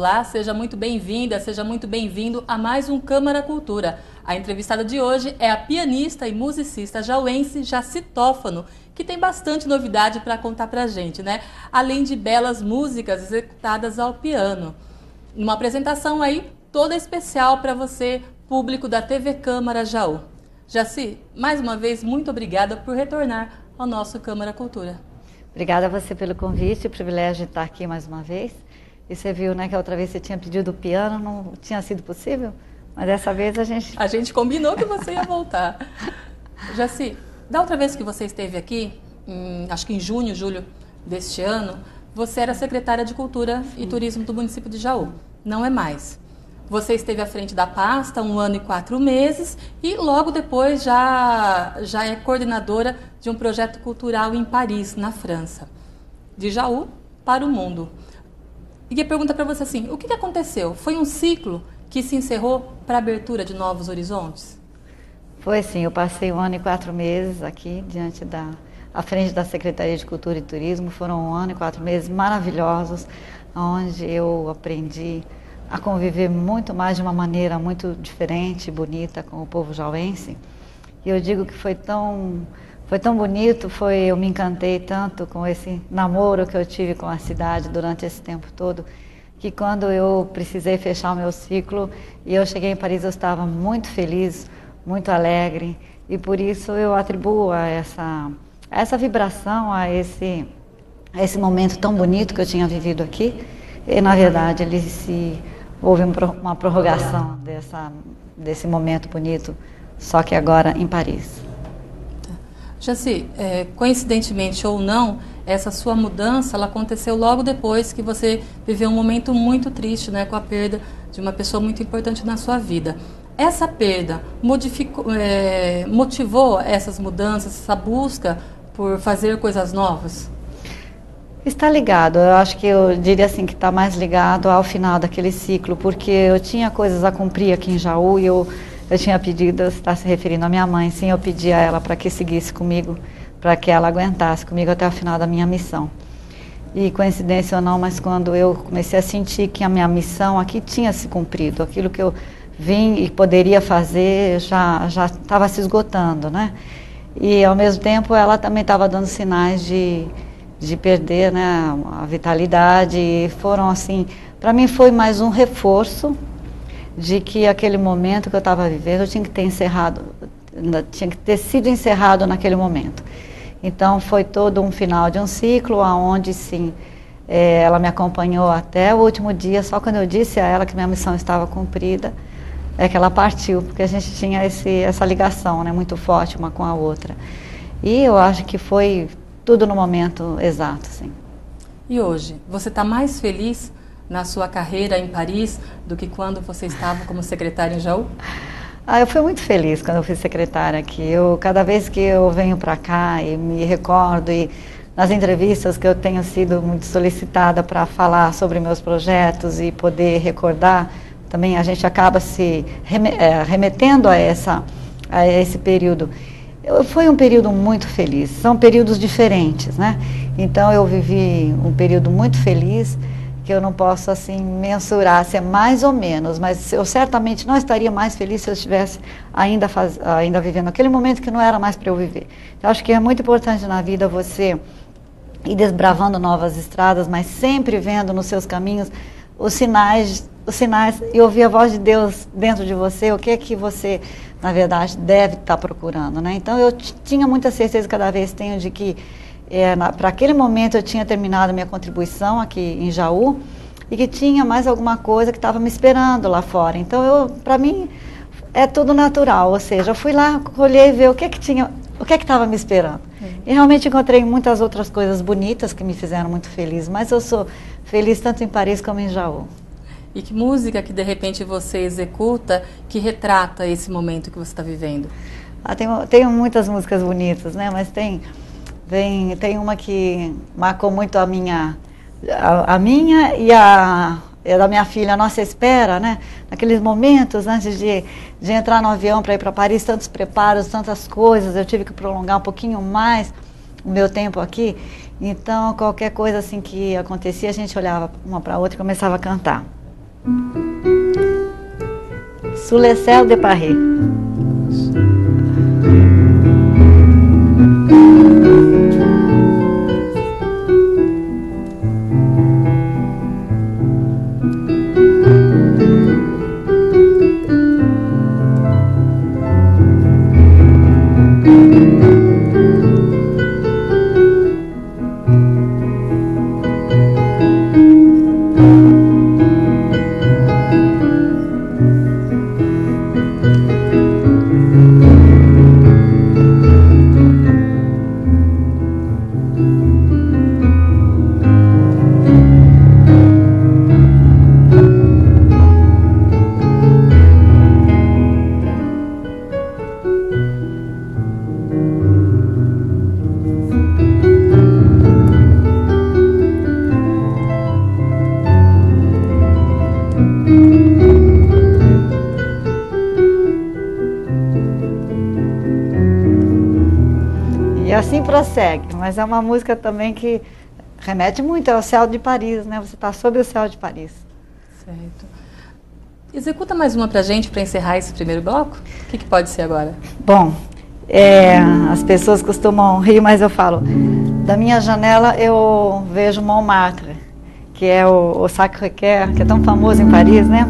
Olá, seja muito bem-vinda, seja muito bem-vindo a mais um Câmara Cultura. A entrevistada de hoje é a pianista e musicista jauense Jaci Tófano, que tem bastante novidade para contar para a gente, né? Além de belas músicas executadas ao piano. Uma apresentação aí toda especial para você, público da TV Câmara Jaú. Jaci, mais uma vez, muito obrigada por retornar ao nosso Câmara Cultura. Obrigada a você pelo convite, o privilégio de estar aqui mais uma vez. E você viu, né, que a outra vez você tinha pedido o piano, não tinha sido possível, mas dessa vez a gente... A gente combinou que você ia voltar. Jaci, da outra vez que você esteve aqui, acho que em junho, julho deste ano, você era secretária de Cultura e Turismo do município de Jaú. Não é mais. Você esteve à frente da pasta 1 ano e 4 meses e logo depois já é coordenadora de um projeto cultural em Paris, na França. De Jaú para o mundo. E a pergunta para você assim, o que aconteceu? Foi um ciclo que se encerrou para a abertura de novos horizontes? Foi sim, eu passei 1 ano e 4 meses aqui à frente da Secretaria de Cultura e Turismo. Foram 1 ano e 4 meses maravilhosos, onde eu aprendi a conviver muito mais de uma maneira muito diferente e bonita com o povo jauense. E eu digo que foi tão bonito, eu me encantei tanto com esse namoro que eu tive com a cidade durante esse tempo todo, que quando eu precisei fechar o meu ciclo e eu cheguei em Paris, eu estava muito feliz, muito alegre, e por isso eu atribuo a essa vibração, a esse momento tão bonito que eu tinha vivido aqui. E na verdade houve uma prorrogação desse momento bonito, só que agora em Paris. Jaci, coincidentemente ou não, essa sua mudança ela aconteceu logo depois que você viveu um momento muito triste, né, com a perda de uma pessoa muito importante na sua vida. Essa perda motivou essas mudanças, essa busca por fazer coisas novas? Está ligado, eu acho que eu diria assim que está mais ligado ao final daquele ciclo, porque eu tinha coisas a cumprir aqui em Jaú e eu tinha pedido, você está se referindo à minha mãe, sim, eu pedi a ela para que seguisse comigo, para que ela aguentasse comigo até o final da minha missão. E coincidência ou não, mas quando eu comecei a sentir que a minha missão aqui tinha se cumprido, aquilo que eu vim e poderia fazer já estava se esgotando, né? E ao mesmo tempo ela também estava dando sinais de perder, né, a vitalidade, e foram assim, para mim foi mais um reforço de que aquele momento que eu estava vivendo, eu tinha que ter sido encerrado naquele momento. Então foi todo um final de um ciclo, onde sim, ela me acompanhou até o último dia, só quando eu disse a ela que minha missão estava cumprida, é que ela partiu, porque a gente tinha essa ligação, né, muito forte uma com a outra. E eu acho que foi tudo no momento exato, sim. E hoje, você está mais feliz na sua carreira em Paris do que quando você estava como secretária em Jaú? Eu fui muito feliz quando eu fui secretária aqui. Cada vez que eu venho para cá e me recordo, e nas entrevistas que eu tenho sido muito solicitada para falar sobre meus projetos e poder recordar, também a gente acaba se remetendo a esse período. Foi um período muito feliz, são períodos diferentes, né? Então eu vivi um período muito feliz, que eu não posso assim mensurar se é mais ou menos, mas eu certamente não estaria mais feliz se eu estivesse ainda vivendo aquele momento que não era mais para eu viver. Eu acho que é muito importante na vida você ir desbravando novas estradas, mas sempre vendo nos seus caminhos os sinais e ouvir a voz de Deus dentro de você, o que é que você, na verdade, deve estar procurando, né? Então eu tinha muita certeza, cada vez tenho, de que para aquele momento eu tinha terminado a minha contribuição aqui em Jaú e que tinha mais alguma coisa que estava me esperando lá fora. Então para mim é tudo natural, ou seja, eu fui lá, olhei ver o que estava me esperando. E realmente encontrei muitas outras coisas bonitas que me fizeram muito feliz, mas eu sou feliz tanto em Paris como em Jaú. E que música que de repente você executa que retrata esse momento que você está vivendo? Tenho muitas músicas bonitas, né? Mas tem uma que marcou muito a minha e a da minha filha, a nossa espera, né? Naqueles momentos antes de entrar no avião para ir para Paris, tantos preparos, tantas coisas, eu tive que prolongar um pouquinho mais o meu tempo aqui. Então, qualquer coisa assim que acontecia, a gente olhava uma para a outra e começava a cantar. Sous le ciel de Paris. E assim prossegue, mas é uma música também que remete muito ao céu de Paris, né? Você está sob o céu de Paris. Certo. Executa mais uma pra gente, para encerrar esse primeiro bloco? O que pode ser agora? Bom, as pessoas costumam rir, mas eu falo, da minha janela eu vejo Montmartre, que é o Sacré-Cœur, que é tão famoso em Paris, né?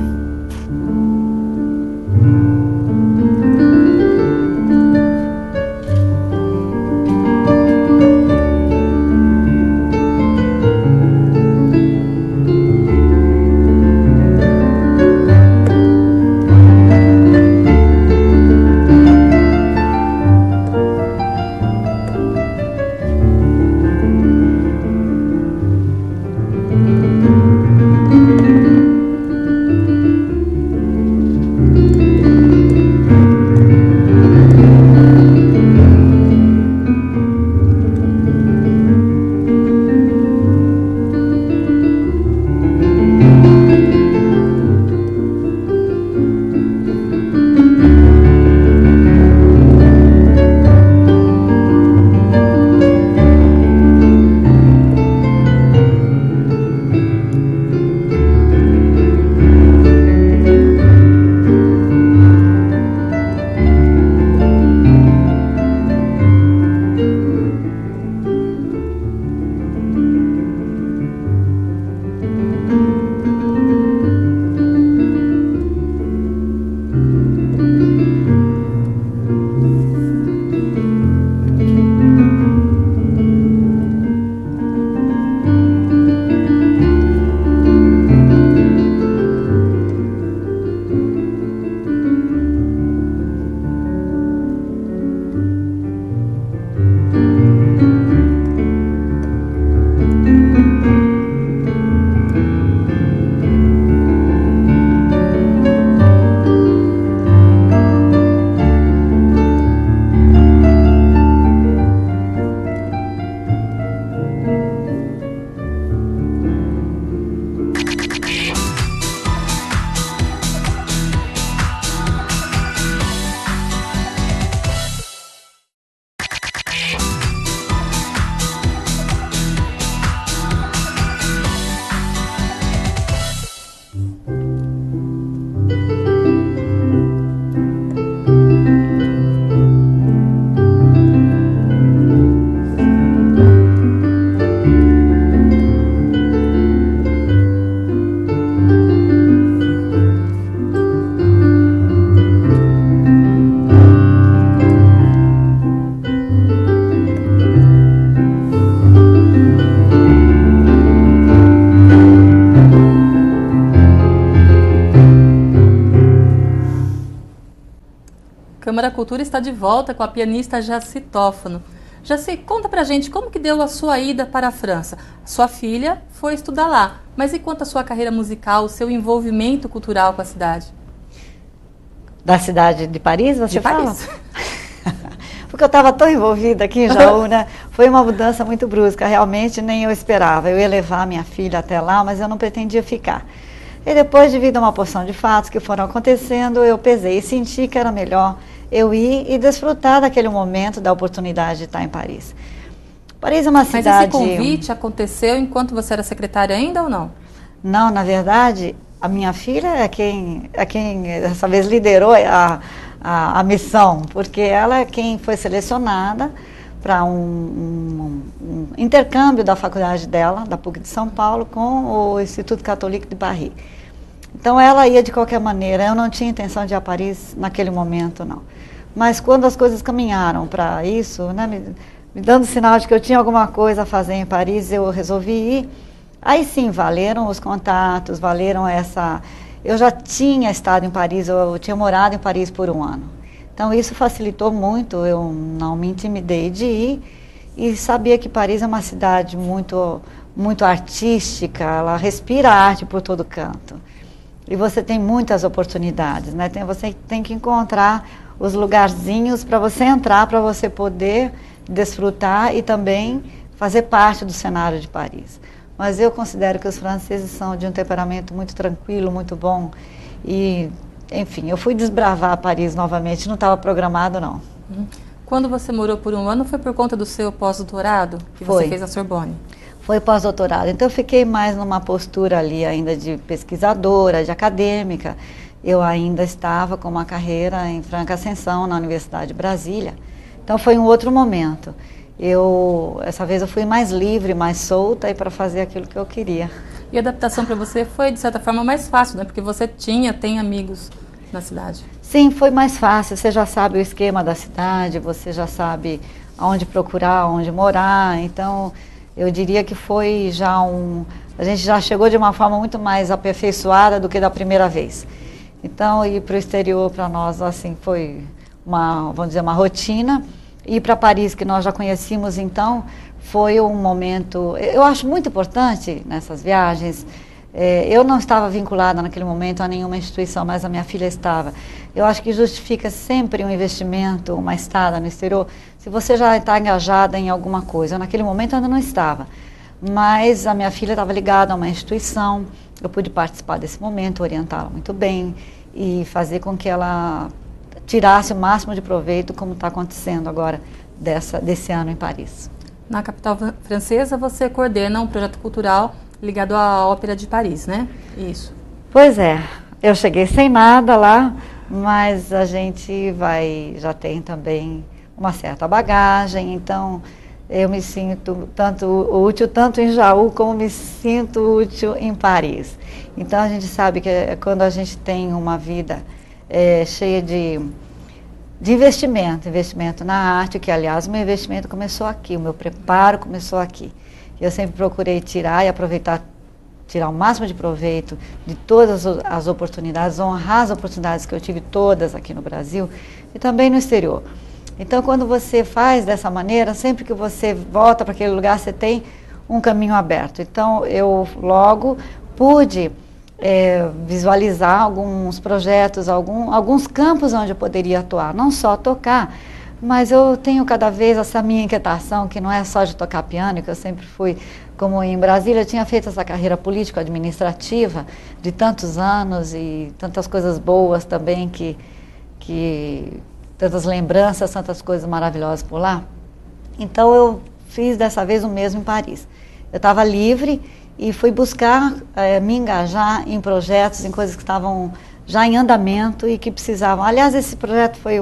Câmara Cultura está de volta com a pianista Jaci Tófano. Jaci, conta pra gente como que deu a sua ida para a França. Sua filha foi estudar lá, mas e quanto à sua carreira musical, o seu envolvimento cultural com a cidade? Da cidade de Paris, você fala? Paris. Porque eu estava tão envolvida aqui em Jaú, né? Foi uma mudança muito brusca, realmente nem eu esperava. Eu ia levar minha filha até lá, mas eu não pretendia ficar. E depois, devido a uma porção de fatos que foram acontecendo, eu pesei e senti que era melhor eu ir e desfrutar daquele momento, da oportunidade de estar em Paris. Paris é uma cidade... Mas esse convite aconteceu enquanto você era secretária ainda ou não? Não, na verdade, A minha filha é quem dessa vez liderou a missão, porque ela é quem foi selecionada para um intercâmbio da faculdade dela, da PUC de São Paulo, com o Instituto Católico de Paris. Então ela ia de qualquer maneira, eu não tinha intenção de ir a Paris naquele momento, não. Mas quando as coisas caminharam para isso, né, me dando sinal de que eu tinha alguma coisa a fazer em Paris, eu resolvi ir. Aí sim, valeram os contatos, valeram essa... Eu já tinha estado em Paris, eu tinha morado em Paris por 1 ano. Então isso facilitou muito, eu não me intimidei de ir e sabia que Paris é uma cidade muito, muito artística, ela respira arte por todo canto. E você tem muitas oportunidades, né? Você tem que encontrar os lugarzinhos para você entrar, para você poder desfrutar e também fazer parte do cenário de Paris. Mas eu considero que os franceses são de um temperamento muito tranquilo, muito bom. E, enfim, eu fui desbravar Paris novamente, não estava programado, não. Quando você morou por 1 ano, foi por conta do seu pós-doutorado que você fez na Sorbonne? Foi pós-doutorado. Então, eu fiquei mais numa postura ali ainda de pesquisadora, de acadêmica. Eu ainda estava com uma carreira em franca ascensão na Universidade de Brasília. Então, foi um outro momento. Essa vez eu fui mais livre, mais solta e para fazer aquilo que eu queria. E a adaptação para você foi, de certa forma, mais fácil, né? Porque você tem amigos na cidade. Sim, foi mais fácil. Você já sabe o esquema da cidade, você já sabe aonde procurar, onde morar. Então, eu diria que foi já a gente já chegou de uma forma muito mais aperfeiçoada do que da primeira vez. Então, ir para o exterior para nós, assim, foi vamos dizer, uma rotina. Ir para Paris, que nós já conhecíamos, então, foi um momento... Eu acho muito importante nessas viagens. Eu não estava vinculada naquele momento a nenhuma instituição, mas a minha filha estava. Eu acho que justifica sempre um investimento, uma estada no exterior, se você já está engajada em alguma coisa. Eu, naquele momento, ainda não estava. Mas a minha filha estava ligada a uma instituição, eu pude participar desse momento, orientá-la muito bem e fazer com que ela tirasse o máximo de proveito, como está acontecendo agora desse ano em Paris. Na capital francesa, você coordena um projeto cultural ligado à Ópera de Paris, né? Isso. Pois é, eu cheguei sem nada lá, mas a gente já tem também uma certa bagagem, então eu me sinto útil tanto em Jaú como me sinto útil em Paris. Então a gente sabe que quando a gente tem uma vida cheia de investimento na arte, que aliás o meu investimento começou aqui, o meu preparo começou aqui. Eu sempre procurei tirar o máximo de proveito de todas as oportunidades, honrar as oportunidades que eu tive todas aqui no Brasil e também no exterior. Então, quando você faz dessa maneira, sempre que você volta para aquele lugar, você tem um caminho aberto. Então, eu logo pude visualizar alguns projetos, alguns campos onde eu poderia atuar, não só tocar, mas eu tenho cada vez essa minha inquietação, que não é só de tocar piano, que eu sempre fui, como em Brasília, eu tinha feito essa carreira político-administrativa de tantos anos e tantas coisas boas também, tantas lembranças, tantas coisas maravilhosas por lá. Então eu fiz dessa vez o mesmo em Paris. Eu estava livre e fui buscar me engajar em projetos, em coisas que estavam já em andamento e que precisavam. Aliás, esse projeto foi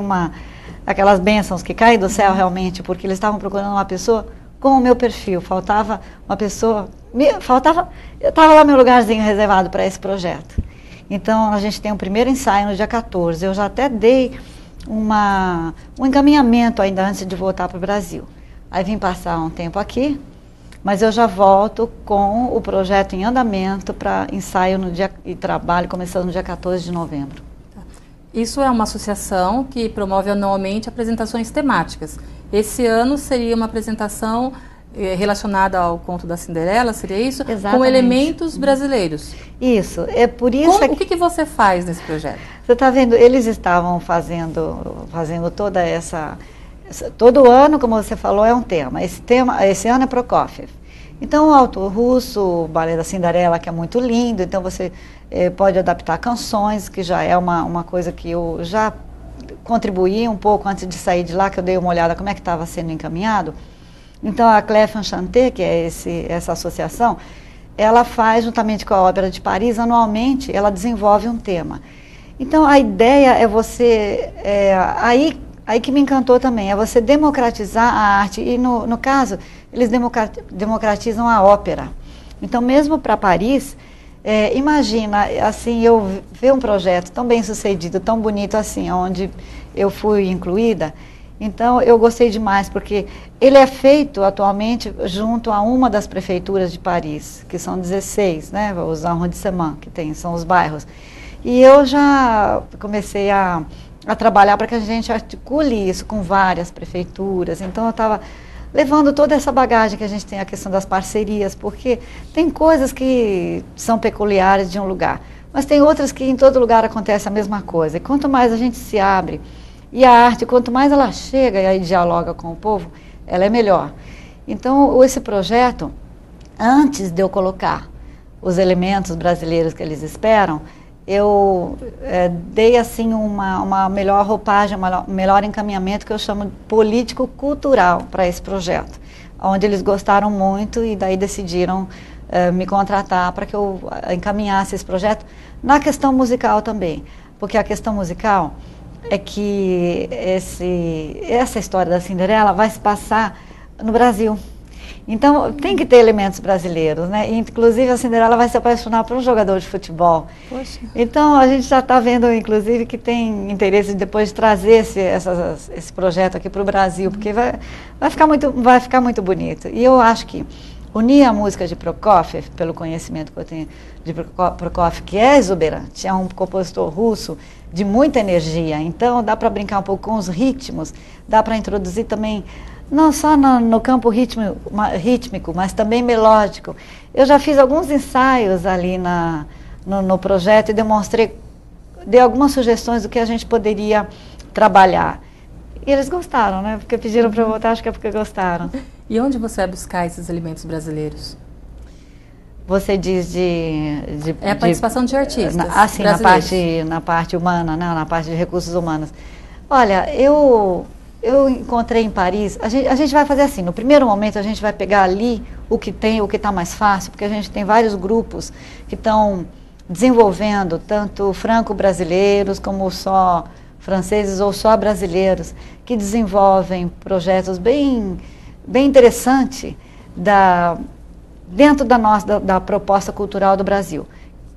aquelas bênçãos que caem do céu realmente, porque eles estavam procurando uma pessoa com o meu perfil. Faltava uma pessoa, eu estava lá meu lugarzinho reservado para esse projeto. Então, a gente tem um primeiro ensaio no dia 14. Eu já até dei um encaminhamento ainda antes de voltar para o Brasil. Aí vim passar um tempo aqui, mas eu já volto com o projeto em andamento para ensaio e trabalho começando no dia 14 de novembro. Isso é uma associação que promove anualmente apresentações temáticas. Esse ano seria uma apresentação relacionada ao conto da Cinderela, seria isso? Exatamente. Com elementos brasileiros. Isso, é por isso... O que você faz nesse projeto? Você está vendo, eles estavam fazendo toda todo ano, como você falou, é um tema. Esse ano é Prokofiev. Então, o autor russo, o balé da Cinderela, que é muito lindo, então você pode adaptar canções, que já é uma coisa que eu já contribuí um pouco antes de sair de lá, que eu dei uma olhada como é que estava sendo encaminhado. Então, a Clef Enchanté, que é essa associação, ela faz, juntamente com a Ópera de Paris, anualmente, ela desenvolve um tema. Então, a ideia é você, aí que me encantou também, é você democratizar a arte, e no caso, eles democratizam a ópera. Então, mesmo para Paris, imagina, assim, eu ver um projeto tão bem sucedido, tão bonito assim, onde eu fui incluída. Então, eu gostei demais, porque ele é feito atualmente junto a uma das prefeituras de Paris, que são 16, né, os arrondissements que tem, são os bairros. E eu já comecei a trabalhar para que a gente articule isso com várias prefeituras. Então, eu estava levando toda essa bagagem que a gente tem, a questão das parcerias, porque tem coisas que são peculiares de um lugar, mas tem outras que em todo lugar acontece a mesma coisa. E quanto mais a gente se abre, e a arte, quanto mais ela chega e aí dialoga com o povo, ela é melhor. Então, esse projeto, antes de eu colocar os elementos brasileiros que eles esperam, eu dei assim uma melhor roupagem, um melhor encaminhamento, que eu chamo político-cultural para esse projeto, onde eles gostaram muito e daí decidiram me contratar para que eu encaminhasse esse projeto na questão musical também, porque a questão musical é que essa história da Cinderela vai se passar no Brasil. Então, tem que ter elementos brasileiros, né? Inclusive, a Cinderela vai se apaixonar por um jogador de futebol. Poxa. Então, a gente já está vendo, inclusive, que tem interesse depois de trazer esse projeto aqui para o Brasil, porque vai ficar muito bonito. E eu acho que unir a música de Prokofiev, pelo conhecimento que eu tenho de Prokofiev, que é exuberante, é um compositor russo de muita energia, então dá para brincar um pouco com os ritmos, dá para introduzir também, não só no campo rítmico, mas também melódico. Eu já fiz alguns ensaios ali no projeto e dei algumas sugestões do que a gente poderia trabalhar. E eles gostaram, né? Porque pediram para eu voltar, acho que é porque gostaram. E onde você vai buscar esses elementos brasileiros? Você diz a participação de artistas assim, na parte humana, né? Na parte de recursos humanos. Olha, eu encontrei em Paris, a gente vai fazer assim, no primeiro momento a gente vai pegar ali o que está mais fácil, porque a gente tem vários grupos que estão desenvolvendo, tanto franco-brasileiros como só franceses ou só brasileiros, que desenvolvem projetos bem interessantes dentro da proposta cultural do Brasil,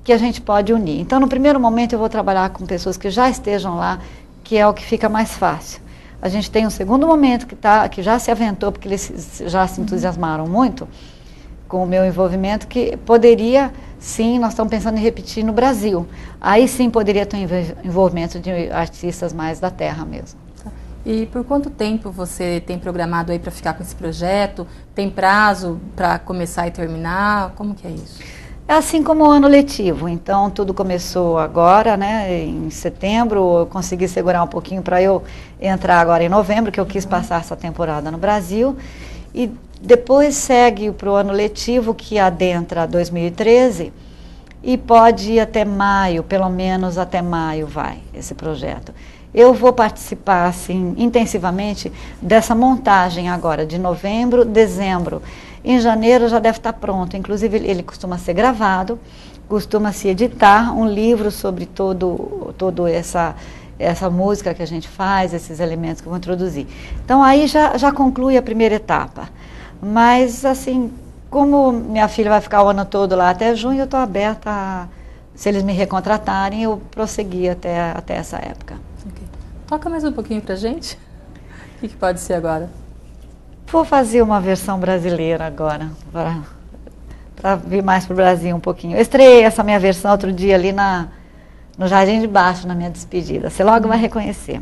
que a gente pode unir. Então, no primeiro momento, eu vou trabalhar com pessoas que já estejam lá, que é o que fica mais fácil. A gente tem um segundo momento que já se aventou, porque eles já se entusiasmaram muito com o meu envolvimento, que poderia, sim, nós estamos pensando em repetir no Brasil. Aí sim poderia ter um envolvimento de artistas mais da terra mesmo. E por quanto tempo você tem programado aí para ficar com esse projeto? Tem prazo para começar e terminar? Como que é isso? É assim como o ano letivo. Então, tudo começou agora, né? Em setembro, eu consegui segurar um pouquinho para eu entrar agora em novembro, que eu quis passar essa temporada no Brasil. E depois segue para o ano letivo, que adentra 2013, e pode ir até maio, pelo menos até maio vai esse projeto. Eu vou participar, assim, intensivamente dessa montagem agora, de novembro, dezembro. Em janeiro já deve estar pronto. Inclusive, ele costuma ser gravado, costuma se editar um livro sobre toda essa música que a gente faz, esses elementos que eu vou introduzir. Então, aí já conclui a primeira etapa. Mas, assim, como minha filha vai ficar o ano todo lá até junho, eu estou aberta, se eles me recontratarem, eu prossegui até essa época. Okay. Toca mais um pouquinho pra gente. O que pode ser agora? Vou fazer uma versão brasileira agora, para vir mais para o Brasil um pouquinho. Eu estreiei essa minha versão outro dia ali no Jardim de Baixo, na minha despedida. Você logo vai reconhecer.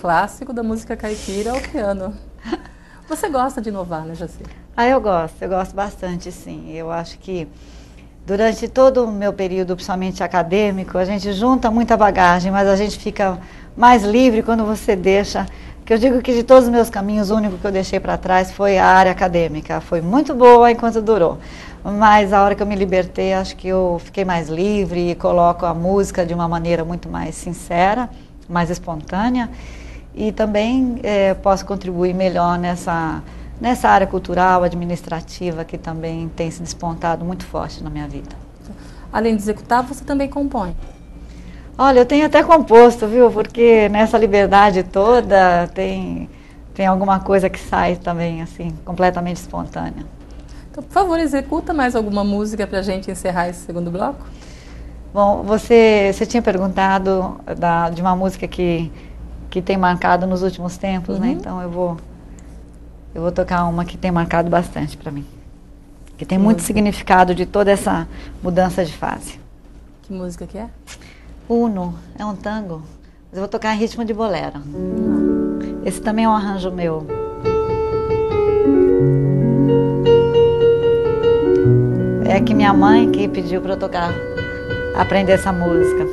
clássico da música caipira ao piano. Você gosta de inovar, né, Jaci? Eu gosto bastante, sim. Eu acho que durante todo o meu período, principalmente acadêmico, a gente junta muita bagagem, mas a gente fica mais livre quando você deixa. Que eu digo que de todos os meus caminhos, o único que eu deixei para trás foi a área acadêmica. Foi muito boa enquanto durou. Mas a hora que eu me libertei, acho que eu fiquei mais livre e coloco a música de uma maneira muito mais sincera, mais espontânea. E também posso contribuir melhor nessa área cultural, administrativa, que também tem se despontado muito forte na minha vida. Além de executar, você também compõe? Olha, eu tenho até composto, viu? Porque nessa liberdade toda tem alguma coisa que sai também, assim, completamente espontânea. Então, por favor, executa mais alguma música para a gente encerrar esse segundo bloco? Bom, você tinha perguntado de uma música que tem marcado nos últimos tempos, né? Então eu vou tocar uma que tem marcado bastante para mim. Que tem muito significado de toda essa mudança de fase. Que música que é? Uno, é um tango. Mas eu vou tocar em ritmo de bolero. Esse também é um arranjo meu. É que minha mãe que pediu para eu tocar, aprender essa música.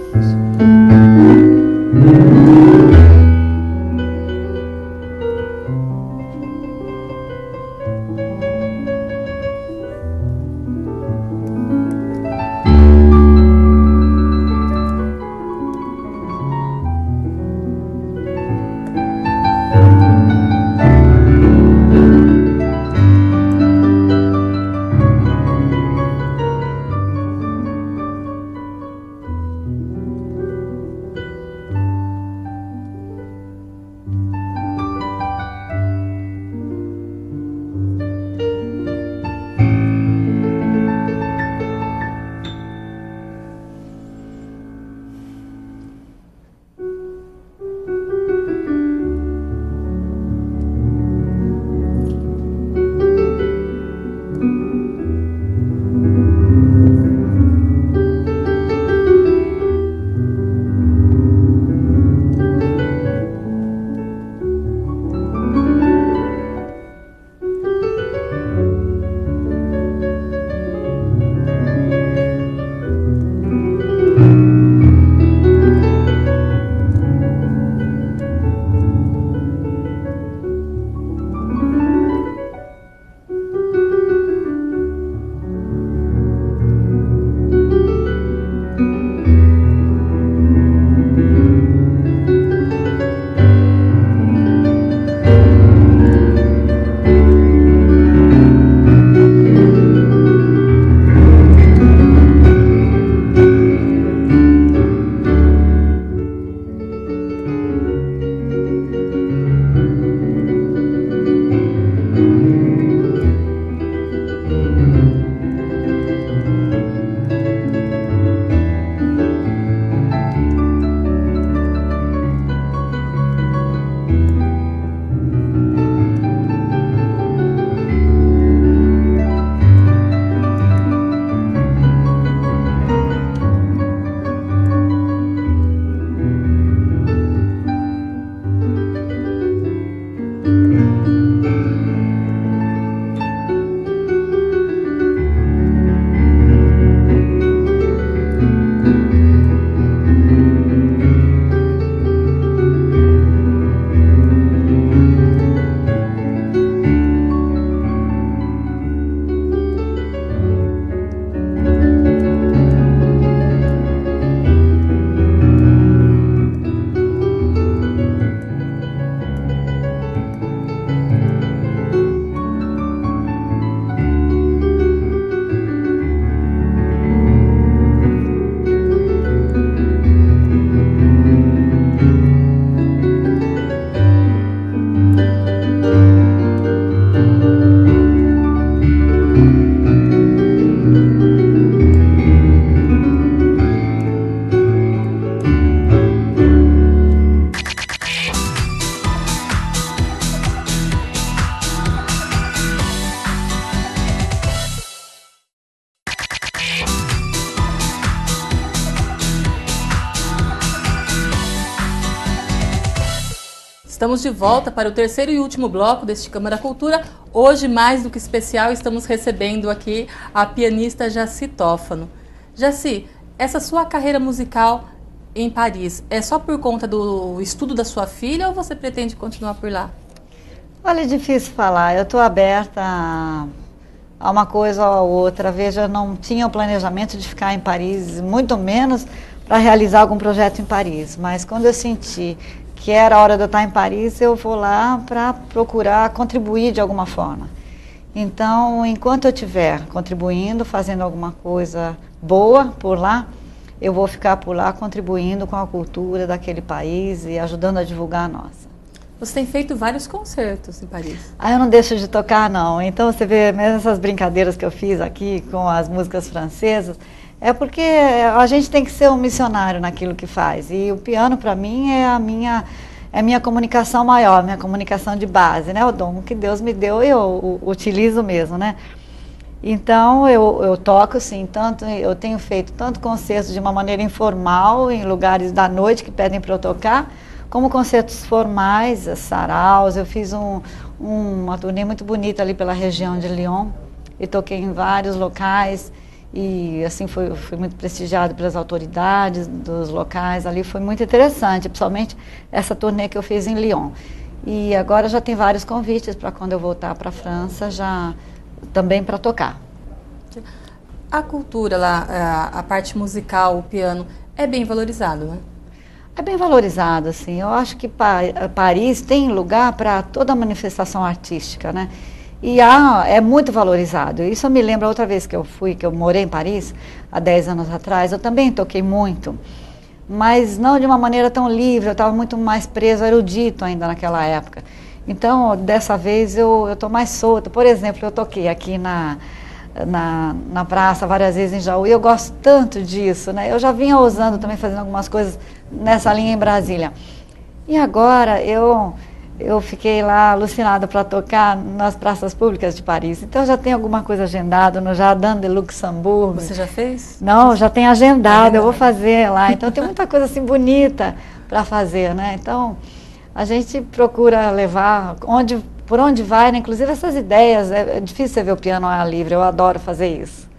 Estamos de volta para o terceiro e último bloco deste Câmara Cultura. Hoje, mais do que especial, estamos recebendo aqui a pianista Jaci Tófano. Jaci, essa sua carreira musical em Paris é só por conta do estudo da sua filha ou você pretende continuar por lá? Olha, é difícil falar. Eu estou aberta a uma coisa ou a outra. Veja, eu não tinha o planejamento de ficar em Paris, muito menos para realizar algum projeto em Paris. Mas quando eu senti que era a hora de eu estar em Paris, eu vou lá para procurar contribuir de alguma forma. Então, enquanto eu estiver contribuindo, fazendo alguma coisa boa por lá, eu vou ficar por lá contribuindo com a cultura daquele país e ajudando a divulgar a nossa. Você tem feito vários concertos em Paris. Eu não deixo de tocar, não. Então, você vê, mesmo essas brincadeiras que eu fiz aqui com as músicas francesas, é porque a gente tem que ser um missionário naquilo que faz. E o piano, para mim, é a minha comunicação maior, minha comunicação de base, né? O dom que Deus me deu e eu utilizo mesmo, né? Então, eu toco, sim, eu tenho feito tanto concertos de uma maneira informal, em lugares da noite que pedem para eu tocar, como concertos formais, saraus. Eu fiz uma turnê muito bonita ali pela região de Lyon e toquei em vários locais e assim fui muito prestigiado pelas autoridades dos locais ali. Foi muito interessante, principalmente essa turnê que eu fiz em Lyon. E agora já tem vários convites para quando eu voltar para a França, já também para tocar. A cultura lá, a parte musical, o piano, é bem valorizado, né? É bem valorizado, assim. Eu acho que Paris tem lugar para toda manifestação artística, né? E é muito valorizado. Isso eu me lembro a outra vez que eu morei em Paris, há 10 anos atrás, eu também toquei muito, mas não de uma maneira tão livre, eu estava muito mais preso, erudito ainda naquela época. Então, dessa vez, eu estou mais solta. Por exemplo, eu toquei aqui na praça várias vezes em Jaú, e eu gosto tanto disso, né? Eu já vinha usando também, fazendo algumas coisas nessa linha em Brasília. E agora eu fiquei lá alucinada para tocar nas praças públicas de Paris. Então já tem alguma coisa agendada no Jardin de Luxembourg. Você já fez? Não, já tem agendado, eu vou fazer lá. Então tem muita coisa assim bonita para fazer, né? Então a gente procura levar por onde vai, né? Inclusive essas ideias. É difícil você ver o piano ao ar livre, eu adoro fazer isso.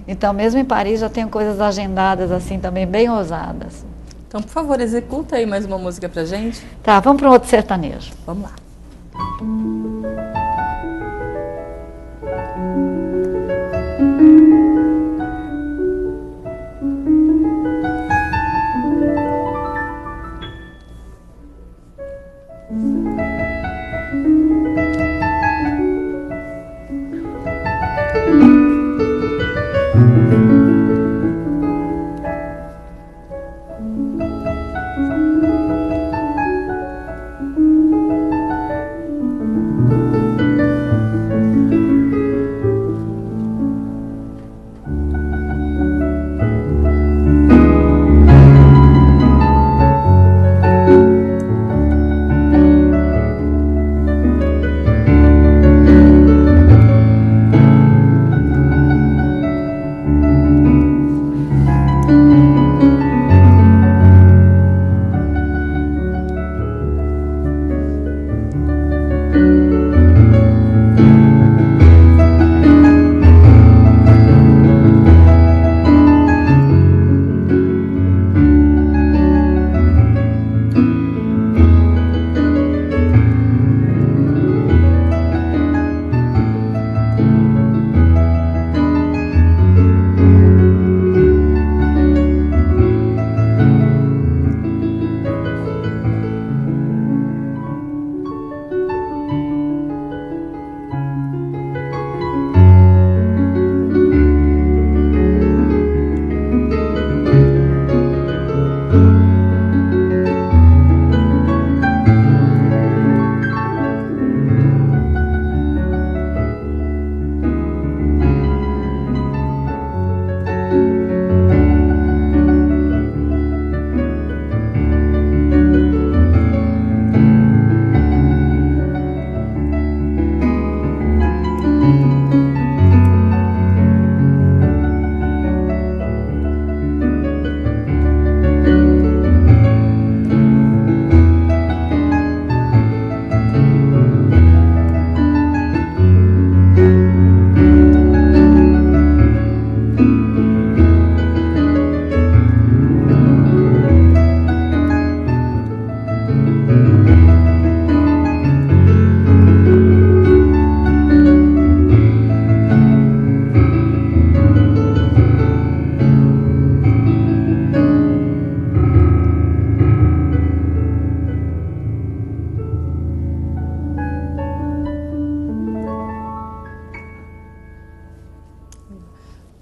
Então mesmo em Paris já tenho coisas agendadas assim também bem ousadas. Então, por favor, executa aí mais uma música pra gente. Tá, vamos para um outro sertanejo. Vamos lá.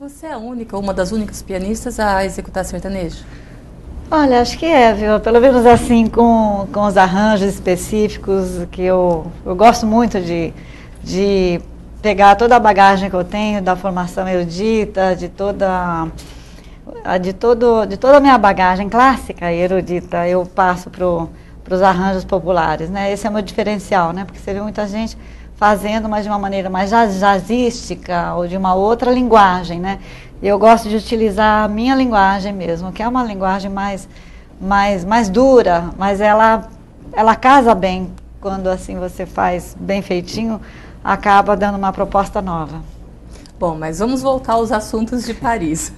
Você é a única, uma das únicas pianistas a executar sertanejo? Olha, acho que viu? Pelo menos assim, com os arranjos específicos, que eu gosto muito de pegar toda a bagagem que eu tenho da formação erudita, de toda a minha bagagem clássica e erudita, eu passo para os arranjos populares, né? Esse é o meu diferencial, né? Porque você vê muita gente fazendo, mas de uma maneira mais jazzística ou de uma outra linguagem, né? Eu gosto de utilizar a minha linguagem mesmo, que é uma linguagem mais dura, mas ela casa bem quando assim você faz bem feitinho, acaba dando uma proposta nova. Bom, mas vamos voltar aos assuntos de Paris.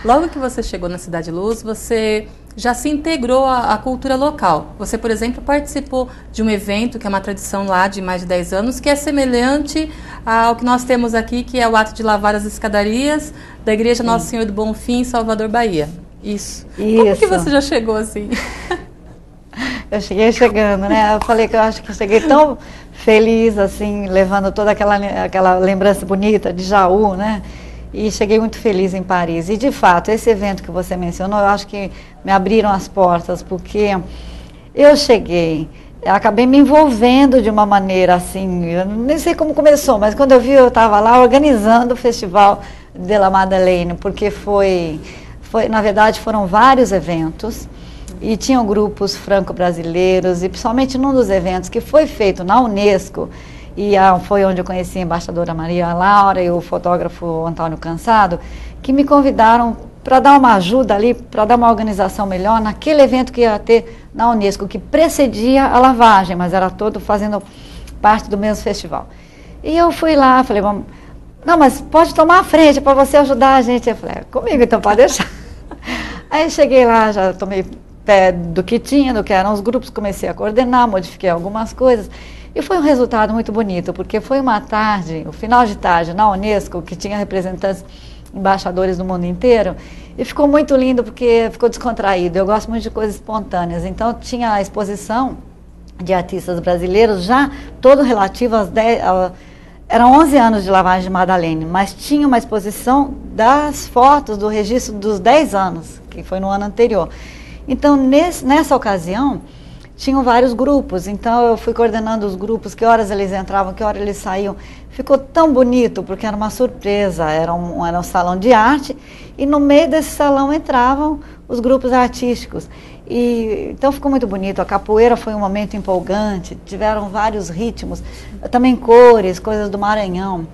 Logo que você chegou na Cidade Luz, você já se integrou à cultura local. Você, por exemplo, participou de um evento que é uma tradição lá de mais de 10 anos, que é semelhante ao que nós temos aqui, que é o ato de lavar as escadarias da Igreja Nosso Senhor do Bom Fim, em Salvador, Bahia. Isso. Como que você já chegou assim? Eu cheguei chegando, né? Eu falei que eu acho que eu cheguei tão feliz, assim, levando toda aquela lembrança bonita de Jaú, né? E cheguei muito feliz em Paris. E, de fato, esse evento que você mencionou, eu acho que me abriram as portas, porque eu cheguei, eu acabei me envolvendo de uma maneira assim, eu nem sei como começou, mas quando eu vi, eu estava lá organizando o Festival de la Madeleine, porque na verdade, foram vários eventos, e tinham grupos franco-brasileiros, e principalmente num dos eventos que foi feito na Unesco, e foi onde eu conheci a embaixadora Maria Laura e o fotógrafo Antônio Cansado, que me convidaram para dar uma ajuda ali, para dar uma organização melhor naquele evento que ia ter na Unesco, que precedia a lavagem, mas era todo fazendo parte do mesmo festival. E eu fui lá, falei, vamos, não, mas pode tomar a frente para você ajudar a gente. Eu falei, comigo, então pode deixar. Aí cheguei lá, já tomei pé do que tinha, do que eram os grupos, comecei a coordenar, modifiquei algumas coisas. E foi um resultado muito bonito, porque foi uma tarde, o final de tarde, na Unesco, que tinha representantes, embaixadores do mundo inteiro, e ficou muito lindo porque ficou descontraído. Eu gosto muito de coisas espontâneas, então tinha a exposição de artistas brasileiros, já todo relativo aos 10, eram 11 anos de lavagem de Madeleine, mas tinha uma exposição das fotos do registro dos 10 anos, que foi no ano anterior. Então, nessa ocasião, tinham vários grupos, então eu fui coordenando os grupos, que horas eles entravam, que horas eles saíam. Ficou tão bonito, porque era uma surpresa, era um salão de arte, e no meio desse salão entravam os grupos artísticos. Então ficou muito bonito, a capoeira foi um momento empolgante, tiveram vários ritmos, também cores, coisas do Maranhão.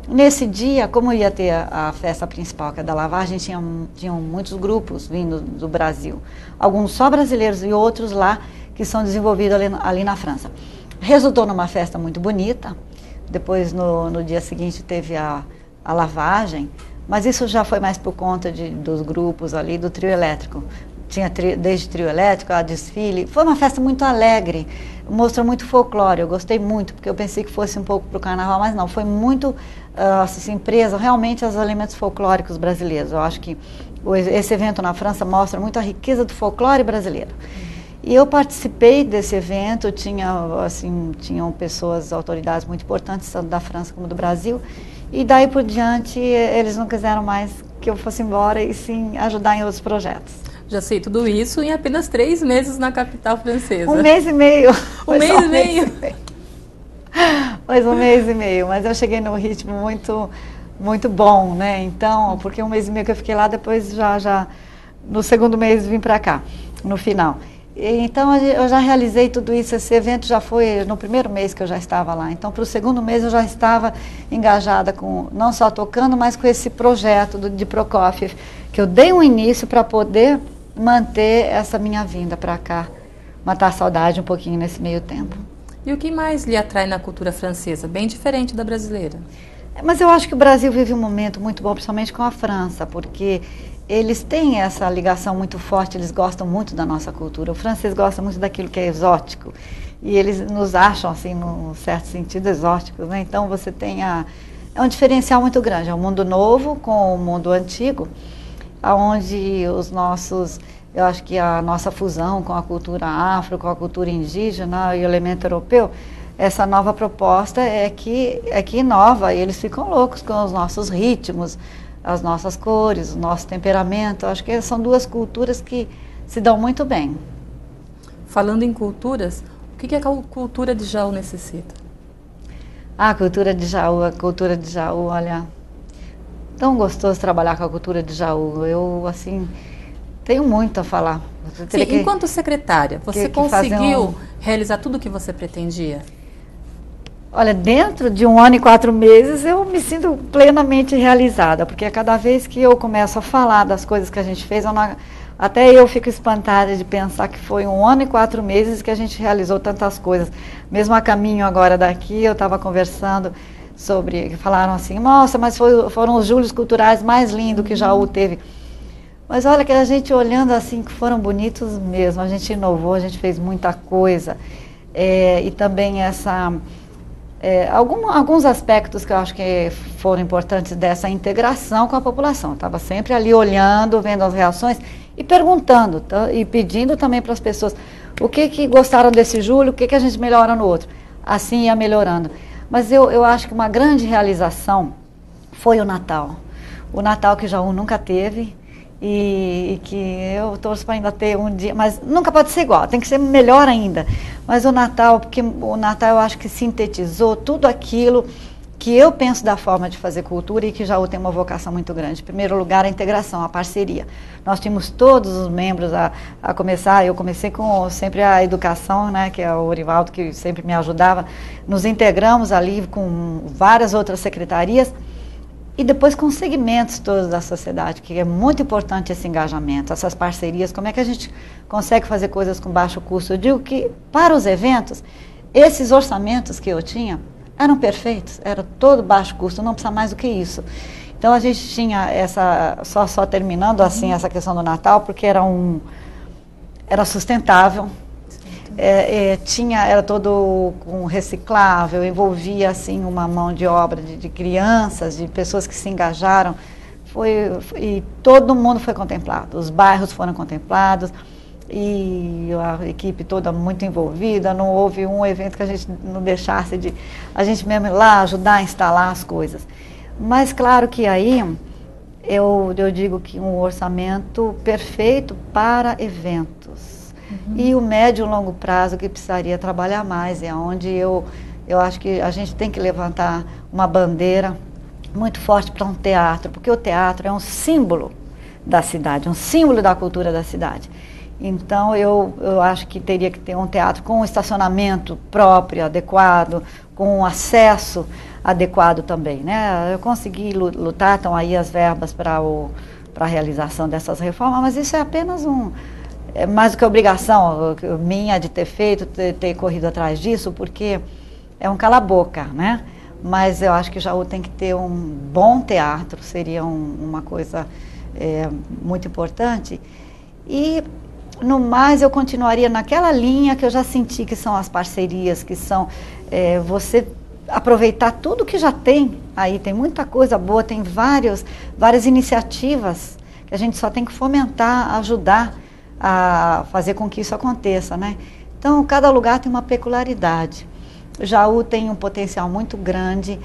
Nesse dia, como ia ter a festa principal, que é da lavagem, tinham muitos grupos vindo do Brasil, alguns só brasileiros e outros lá, que são desenvolvidos ali na França. Resultou numa festa muito bonita, depois no dia seguinte teve a lavagem, mas isso já foi mais por conta dos grupos ali, do trio elétrico. Tinha desde trio elétrico, a desfile, foi uma festa muito alegre, mostrou muito folclore, eu gostei muito, porque eu pensei que fosse um pouco para o carnaval, mas não, foi muito, assim, presa realmente aos elementos folclóricos brasileiros. Eu acho que esse evento na França mostra muito a riqueza do folclore brasileiro. E eu participei desse evento, tinham pessoas, autoridades muito importantes, tanto da França como do Brasil, e daí por diante eles não quiseram mais que eu fosse embora e sim ajudar em outros projetos. Já sei tudo isso em apenas 3 meses na capital francesa. 1 mês e meio. Um mês e meio? Pois 1 mês e meio, mas eu cheguei num ritmo muito, muito bom, né? Então, porque 1 mês e meio que eu fiquei lá, depois já no segundo mês vim para cá, no final. Então, eu já realizei tudo isso, esse evento já foi no primeiro mês que eu já estava lá. Então, para o segundo mês eu já estava engajada não só tocando, mas com esse projeto de Prokofiev, que eu dei um início para poder manter essa minha vinda para cá, matar a saudade um pouquinho nesse meio tempo. E o que mais lhe atrai na cultura francesa? Bem diferente da brasileira. Mas eu acho que o Brasil vive um momento muito bom, principalmente com a França, porque eles têm essa ligação muito forte, eles gostam muito da nossa cultura. O francês gosta muito daquilo que é exótico, e eles nos acham, assim, num certo sentido, exóticos, né? Então você tem é um diferencial muito grande, é um mundo novo com o mundo antigo, onde eu acho que a nossa fusão com a cultura afro, com a cultura indígena e o elemento europeu, essa nova proposta é que inova, e eles ficam loucos com os nossos ritmos, as nossas cores, o nosso temperamento. Acho que são duas culturas que se dão muito bem. Falando em culturas, o que a cultura de Jaú necessita? A cultura de Jaú, olha, tão gostoso trabalhar com a cultura de Jaú. Eu, assim, tenho muito a falar. Sim, enquanto secretária, você conseguiu realizar tudo o que você pretendia? Olha, dentro de 1 ano e 4 meses eu me sinto plenamente realizada, porque a cada vez que eu começo a falar das coisas que a gente fez, até eu fico espantada de pensar que foi 1 ano e 4 meses que a gente realizou tantas coisas. Mesmo a caminho agora daqui, eu estava conversando sobre, falaram assim, nossa, mas foram os Júlios Culturais mais lindos que Jaú teve. Mas olha que a gente olhando assim, que foram bonitos mesmo, a gente inovou, a gente fez muita coisa. E também alguns aspectos que eu acho que foram importantes dessa integração com a população. Estava sempre ali olhando, vendo as reações e perguntando, e pedindo também para as pessoas o que gostaram desse Júlio, o que a gente melhora no outro. Assim ia melhorando. Mas eu acho que uma grande realização foi o Natal. O Natal que Jaú nunca teve e que eu torço para ainda ter um dia, mas nunca pode ser igual, tem que ser melhor ainda. Mas o Natal, porque o Natal eu acho que sintetizou tudo aquilo que eu penso da forma de fazer cultura e que Jaú tem uma vocação muito grande. Em primeiro lugar, a integração, a parceria. Nós tínhamos todos os membros a começar, eu comecei com sempre a educação, né, que é o Orivaldo que sempre me ajudava, nos integramos ali com várias outras secretarias e depois com segmentos todos da sociedade, que é muito importante esse engajamento, essas parcerias, como é que a gente consegue fazer coisas com baixo custo. Eu digo que para os eventos, esses orçamentos que eu tinha, eram perfeitos, era todo baixo custo, não precisa mais do que isso. Então a gente tinha só terminando assim essa questão do Natal, porque era sustentável, era todo com reciclável, envolvia assim uma mão de obra de crianças, de pessoas que se engajaram, e todo mundo foi contemplado, os bairros foram contemplados, e a equipe toda muito envolvida, não houve um evento que a gente não deixasse a gente mesmo ir lá ajudar a instalar as coisas. Mas claro que aí eu digo que um orçamento perfeito para eventos. E o médio e longo prazo que precisaria trabalhar mais, é onde eu acho que a gente tem que levantar uma bandeira muito forte para um teatro, porque o teatro é um símbolo da cidade, um símbolo da cultura da cidade. Então, eu acho que teria que ter um teatro com um estacionamento próprio, adequado, com um acesso adequado também, né? Eu consegui lutar, estão aí as verbas para a realização dessas reformas, mas isso é apenas mais do que obrigação minha de ter feito, ter corrido atrás disso, porque é um cala-boca, né? Mas eu acho que Jaú tem que ter um bom teatro, seria uma coisa muito importante. E no mais, eu continuaria naquela linha que eu já senti que são as parcerias, que são você aproveitar tudo que já tem aí, tem muita coisa boa, tem várias iniciativas que a gente só tem que fomentar, ajudar a fazer com que isso aconteça, né? Então, cada lugar tem uma peculiaridade. Jaú tem um potencial muito grande,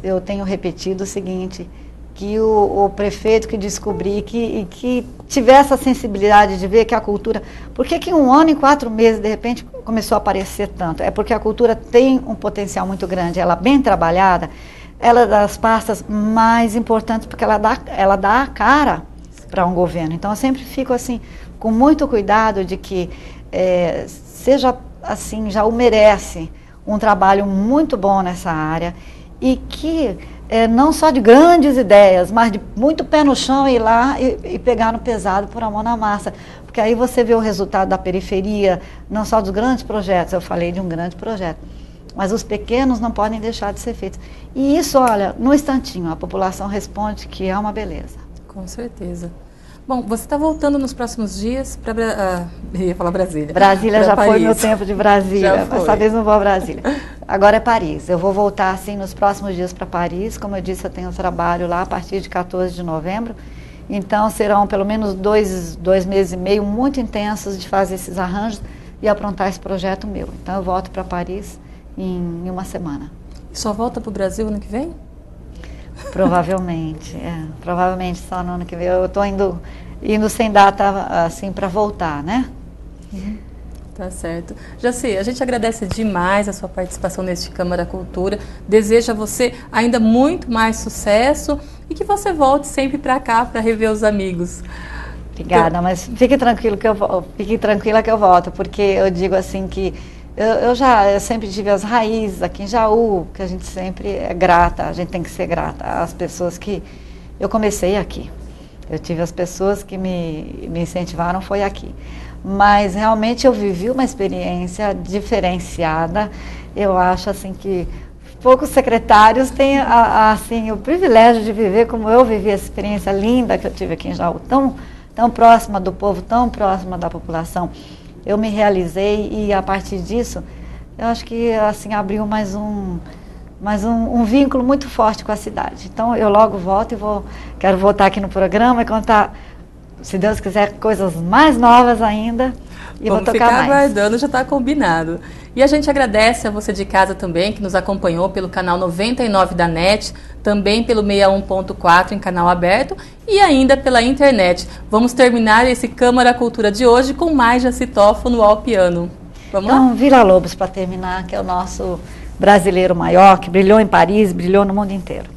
eu tenho repetido o seguinte, que o prefeito que descobrir, que tiver essa sensibilidade de ver que a cultura... Por que em 1 ano e 4 meses, de repente, começou a aparecer tanto? É porque a cultura tem um potencial muito grande, ela bem trabalhada, ela é das pastas mais importantes, porque ela dá a cara para um governo. Então, eu sempre fico assim, com muito cuidado de que seja assim, Jaú merece um trabalho muito bom nessa área e que... não só de grandes ideias, mas de muito pé no chão, ir lá e pegar no pesado, pôr a mão na massa. Porque aí você vê o resultado da periferia, não só dos grandes projetos, eu falei de um grande projeto, mas os pequenos não podem deixar de ser feitos. E isso, olha, no instantinho, a população responde que é uma beleza. Com certeza. Bom, você está voltando nos próximos dias para... eu ia falar Brasília. Brasília já Paris. Foi meu tempo de Brasília, mas dessa vez não vou a Brasília. Agora é Paris. Eu vou voltar, assim, nos próximos dias para Paris. Como eu disse, eu tenho trabalho lá a partir de 14 de novembro. Então, serão pelo menos dois meses e meio muito intensos de fazer esses arranjos e aprontar esse projeto meu. Então, eu volto para Paris em 1 semana. E só volta para o Brasil ano que vem? Provavelmente, provavelmente só no ano que vem. Eu estou indo sem data assim para voltar, né? Tá certo. Jaci, a gente agradece demais a sua participação neste Câmara Cultura, deseja a você ainda muito mais sucesso e que você volte sempre para cá para rever os amigos. Obrigada, mas fique tranquila que eu volto, porque eu digo assim que eu sempre tive as raízes aqui em Jaú, que a gente sempre é grata, a gente tem que ser grata às pessoas que eu comecei aqui. Eu tive as pessoas que me incentivaram, foi aqui. Mas realmente eu vivi uma experiência diferenciada. Eu acho assim que poucos secretários têm assim, o privilégio de viver como eu vivi, essa experiência linda que eu tive aqui em Jaú, tão próxima do povo, tão próxima da população. Eu me realizei e a partir disso, eu acho que assim abriu mais um vínculo muito forte com a cidade. Então eu logo volto e quero voltar aqui no programa e contar, se Deus quiser, coisas mais novas ainda. E vamos vou tocar ficar mais. aguardando, já está combinado. E a gente agradece a você de casa também, que nos acompanhou pelo canal 99 da NET, também pelo 61.4 em canal aberto e ainda pela internet. Vamos terminar esse Câmara Cultura de hoje com mais Jaci Toffolo ao piano. Vamos lá? Então, Vila Lobos, para terminar, que é o nosso brasileiro maior, que brilhou em Paris, brilhou no mundo inteiro.